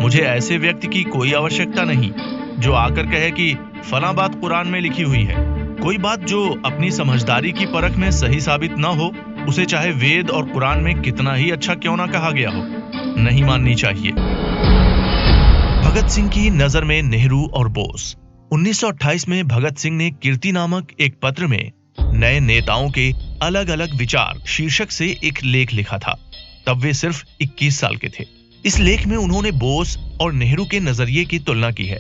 मुझे ऐसे व्यक्ति की कोई आवश्यकता नहीं जो आकर कहे कि फलां बात कुरान में लिखी हुई है। कोई बात जो अपनी समझदारी की परख में सही साबित न हो, उसे चाहे वेद और कुरान में कितना ही अच्छा क्यों ना कहा गया हो, नहीं माननी चाहिए। भगत सिंह की नजर में नेहरू और बोस। 1928 में भगत सिंह ने कीर्ति नामक एक पत्र में नए नेताओं के अलग अलग विचार शीर्षक से एक लेख लिखा था। तब वे सिर्फ 21 साल के थे। इस लेख में उन्होंने बोस और नेहरू के नजरिए की तुलना की है।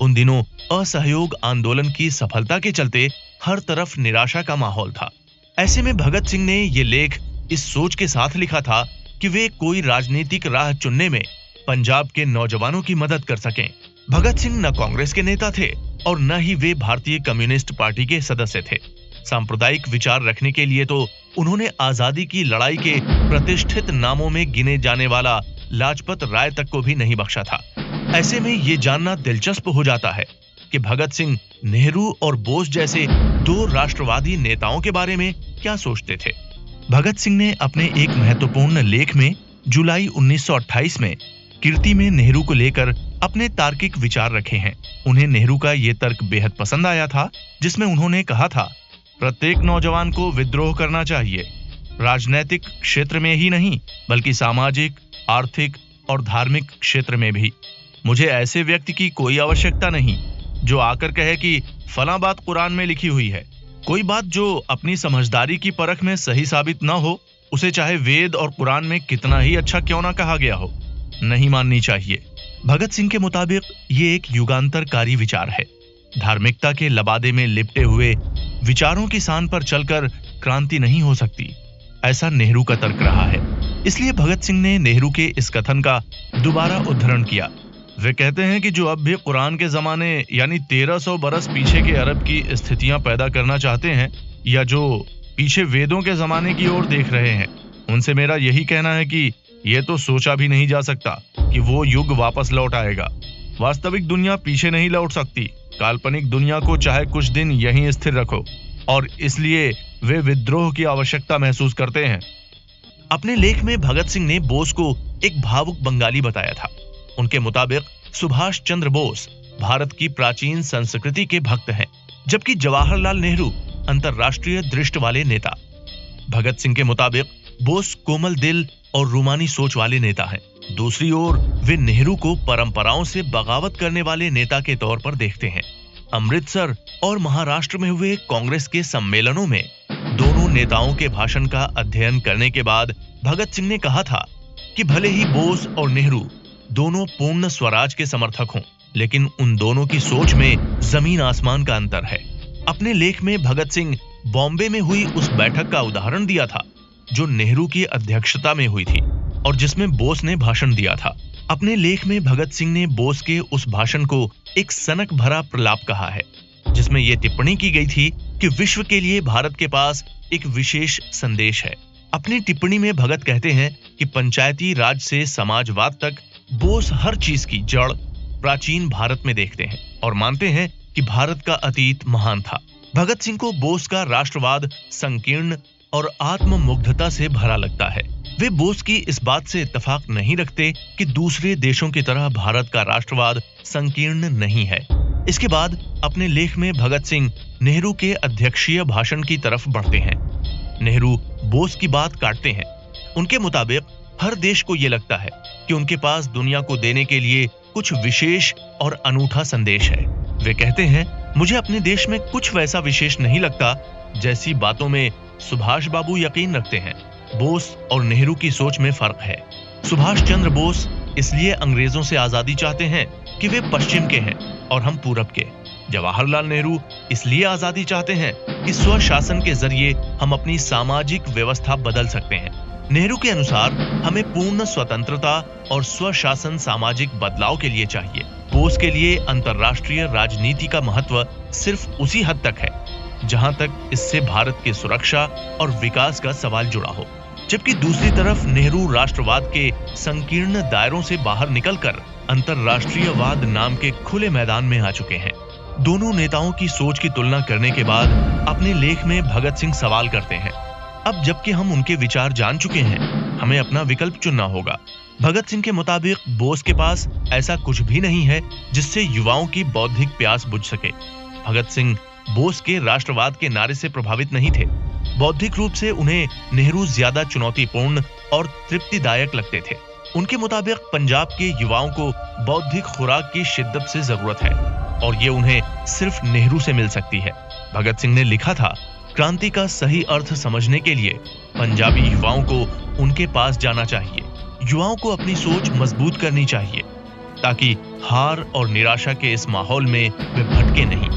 उन दिनों असहयोग आंदोलन की सफलता के चलते हर तरफ निराशा का माहौल था। ऐसे में भगत सिंह ने ये लेख इस सोच के साथ लिखा था कि वे कोई राजनीतिक राह चुनने में पंजाब के नौजवानों की मदद कर सकें। भगत सिंह न कांग्रेस के नेता थे और न ही वे भारतीय कम्युनिस्ट पार्टी के सदस्य थे। सांप्रदायिक विचार रखने के लिए तो उन्होंने आजादी की लड़ाई के प्रतिष्ठित नामों में गिने जाने वाला लाजपत राय तक को भी नहीं बख्शा था। ऐसे में ये जानना दिलचस्प हो जाता है कि भगत सिंह नेहरू और बोस जैसे दो राष्ट्रवादी नेताओं के बारे में क्या सोचते थे। भगत सिंह ने अपने एक महत्वपूर्ण लेख में जुलाई 1928 में कीर्ति में नेहरू को लेकर अपने तार्किक विचार रखे हैं। उन्हें नेहरू का ये तर्क बेहद पसंद आया था, जिसमें उन्होंने कहा था, प्रत्येक नौजवान को विद्रोह करना चाहिए, राजनैतिक क्षेत्र में ही नहीं बल्कि सामाजिक, आर्थिक और धार्मिक क्षेत्र में भी। मुझे ऐसे व्यक्ति की कोई आवश्यकता नहीं जो आकर कहे कि फलां बात कुरान में लिखी हुई है। कोई बात जो अपनी समझदारी की परख में सही साबित न हो, उसे चाहे वेद और कुरान में कितना ही अच्छा क्यों ना कहा गया हो, नहीं माननी चाहिए। भगत सिंह के मुताबिक ये एक युगांतरकारी विचार है। धार्मिकता के लबादे में लिपटे हुए विचारों की सान पर चलकर क्रांति नहीं हो सकती, ऐसा नेहरू का तर्क रहा है। इसलिए भगत सिंह ने नेहरू के इस कथन का दोबारा उद्धरण किया। वे कहते हैं कि जो अब भी कुरान के जमाने यानी 1300 बरस पीछे के अरब की स्थितियां पैदा करना चाहते हैं, या जो पीछे वेदों के जमाने की ओर देख रहे हैं, उनसे मेरा यही कहना है कि यह तो सोचा भी नहीं जा सकता कि वो युग वापस लौट आएगा। वास्तविक दुनिया पीछे नहीं लौट सकती। काल्पनिक दुनिया को चाहे कुछ दिन यहीं स्थिर रखो, और इसलिए वे विद्रोह की आवश्यकता महसूस करते हैं। अपने लेख में भगत सिंह ने बोस को एक भावुक बंगाली बताया था। उनके मुताबिक सुभाष चंद्र बोस भारत की प्राचीन संस्कृति के भक्त हैं, जबकि जवाहरलाल नेहरू अंतर्राष्ट्रीय दृष्टि वाले नेता। भगत सिंह के मुताबिक बोस कोमल दिल और रूमानी सोच वाले नेता हैं। दूसरी ओर वे नेहरू को परंपराओं से बगावत करने वाले नेता के तौर पर देखते हैं। अमृतसर और महाराष्ट्र में हुए कांग्रेस के सम्मेलनों में दोनों नेताओं के भाषण का अध्ययन करने के बाद भगत सिंह ने कहा था कि भले ही बोस और नेहरू दोनों पूर्ण स्वराज के समर्थक हों, लेकिन उन दोनों की सोच में जमीन आसमान का अंतर है। अपने लेख में भगत सिंह बॉम्बे में हुई उस बैठक का उदाहरण दिया था जो नेहरू की अध्यक्षता में हुई थी और जिसमें बोस ने भाषण दिया था। अपने लेख में भगत सिंह ने बोस के उस भाषण को एक सनक भरा प्रलाप कहा है, जिसमें यह टिप्पणी की गई थी कि विश्व के लिए भारत के पास एक विशेष संदेश है। अपनी टिप्पणी में भगत कहते हैं कि पंचायती राज से समाजवाद तक बोस हर चीज की जड़ प्राचीन भारत में देखते हैं और मानते हैं कि भारत का अतीत महान था। भगत सिंह को बोस का राष्ट्रवाद संकीर्ण और आत्ममुग्धता से भरा लगता है। वे बोस की इस बात से इत्तेफाक नहीं रखते कि दूसरे देशों की तरह भारत का राष्ट्रवाद संकीर्ण नहीं है। इसके बाद अपने लेख में भगत सिंह नेहरू के अध्यक्षीय भाषण की तरफ बढ़ते हैं। नेहरू बोस की बात काटते हैं। उनके मुताबिक हर देश को यह लगता है कि उनके पास दुनिया को देने के लिए कुछ विशेष और अनूठा संदेश है। वे कहते हैं, मुझे अपने देश में कुछ वैसा विशेष नहीं लगता जैसी बातों में सुभाष बाबू यकीन रखते हैं। बोस और नेहरू की सोच में फर्क है। सुभाष चंद्र बोस इसलिए अंग्रेजों से आजादी चाहते हैं कि वे पश्चिम के हैं और हम पूरब के। जवाहरलाल नेहरू इसलिए आजादी चाहते हैं कि स्वशासन के जरिए हम अपनी सामाजिक व्यवस्था बदल सकते हैं। नेहरू के अनुसार हमें पूर्ण स्वतंत्रता और स्वशासन सामाजिक बदलाव के लिए चाहिए। बोस के लिए अंतर्राष्ट्रीय राजनीति का महत्व सिर्फ उसी हद तक है जहां तक इससे भारत की सुरक्षा और विकास का सवाल जुड़ा हो, जबकि दूसरी तरफ नेहरू राष्ट्रवाद के संकीर्ण दायरों से बाहर निकलकर अंतर्राष्ट्रीयवाद नाम के खुले मैदान में आ चुके हैं। दोनों नेताओं की सोच की तुलना करने के बाद अपने लेख में भगत सिंह सवाल करते हैं, अब जबकि हम उनके विचार जान चुके हैं, हमें अपना विकल्प चुनना होगा। भगत सिंह के मुताबिक बोस के पास ऐसा कुछ भी नहीं है जिससे युवाओं की बौद्धिक प्यास बुझ सके। भगत सिंह बोस के राष्ट्रवाद के नारे से प्रभावित नहीं थे। बौद्धिक रूप से उन्हें नेहरू ज्यादा चुनौतीपूर्ण और तृप्तिदायक लगते थे। उनके मुताबिक पंजाब के युवाओं को बौद्धिक खुराक की शिद्दत से जरूरत है और ये उन्हें सिर्फ नेहरू से मिल सकती है। भगत सिंह ने लिखा था, क्रांति का सही अर्थ समझने के लिए पंजाबी युवाओं को उनके पास जाना चाहिए। युवाओं को अपनी सोच मजबूत करनी चाहिए ताकि हार और निराशा के इस माहौल में वे भटके नहीं।